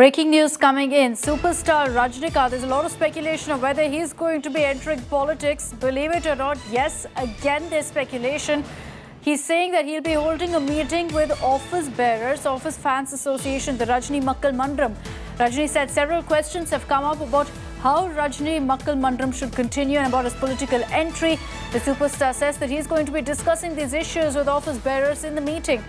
Breaking news coming in. Superstar Rajinikanth, there's a lot of speculation of whether he's going to be entering politics. Believe it or not, yes, again there's speculation. He's saying that he'll be holding a meeting with office bearers of his fans association, the Rajini Makkal Mandram. Rajini said several questions have come up about how Rajini Makkal Mandram should continue and about his political entry. The superstar says that he's going to be discussing these issues with office bearers in the meeting.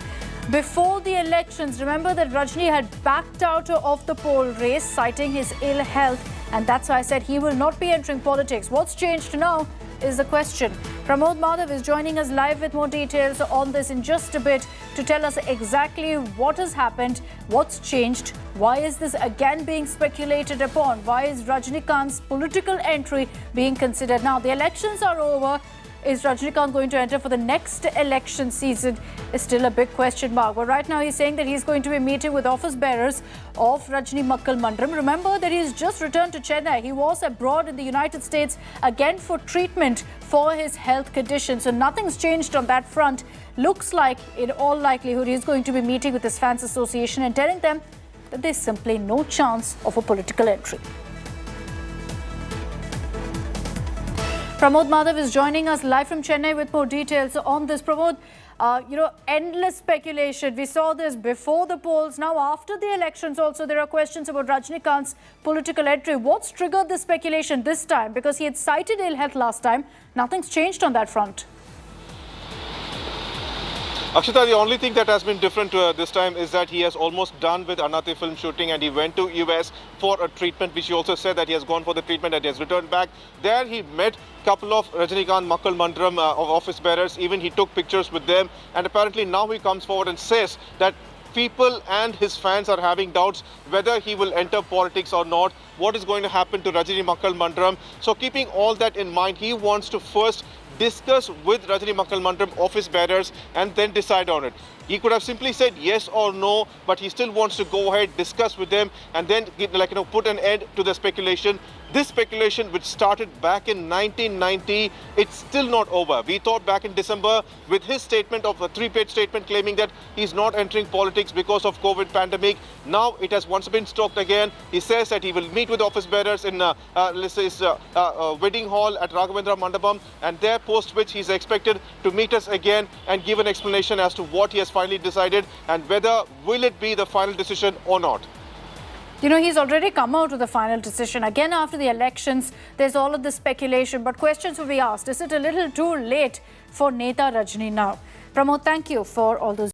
Before the elections, remember that Rajini had backed out of the poll race, citing his ill health, and that's why I said he will not be entering politics. What's changed now is the question. Pramod Madhav is joining us live with more details on this in just a bit to tell us exactly what has happened, what's changed, why is this again being speculated upon, why is Rajinikanth's political entry being considered now. The elections are over. Is Rajinikanth going to enter for the next election season is still a big question mark. But right now he's saying that he's going to be meeting with office bearers of Rajini Makkal Mandram. Remember that he's just returned to Chennai. He was abroad in the United States again for treatment for his health condition. So nothing's changed on that front. Looks like in all likelihood he's going to be meeting with his fans association and telling them that there's simply no chance of a political entry. Pramod Madhav is joining us live from Chennai with more details on this. Pramod, endless speculation. We saw this before the polls. Now, after the elections also, there are questions about Rajinikanth's political entry. What's triggered this speculation this time? Because he had cited ill health last time. Nothing's changed on that front. Akshita, the only thing that has been different this time is that he has almost done with Anati film shooting and he went to US for a treatment, which he also said that he has gone for the treatment and he has returned back. There he met a couple of Rajinikanth Makkal Mandram of office bearers. Even he took pictures with them, and apparently now he comes forward and says that people and his fans are having doubts whether he will enter politics or not. What is going to happen to Rajini Makkal Mandram? So keeping all that in mind, he wants to first discuss with Rajini Makkal Mandram office bearers and then decide on it. He could have simply said yes or no, but he still wants to go ahead, discuss with them, and then put an end to the speculation. This speculation, which started back in 1990, it's still not over. We thought back in December with his statement of a 3-page statement claiming that he's not entering politics because of COVID pandemic. Now it has once been stopped again. He says that he will meet with office bearers in wedding hall at Raghavendra Mandapam, and there post which he's expected to meet us again and give an explanation as to what he has finally decided and whether will it be the final decision or not. You know, he's already come out with the final decision. Again, after the elections, there's all of this speculation, but questions will be asked. Is it a little too late for Neta Rajini now? Pramod, thank you for all those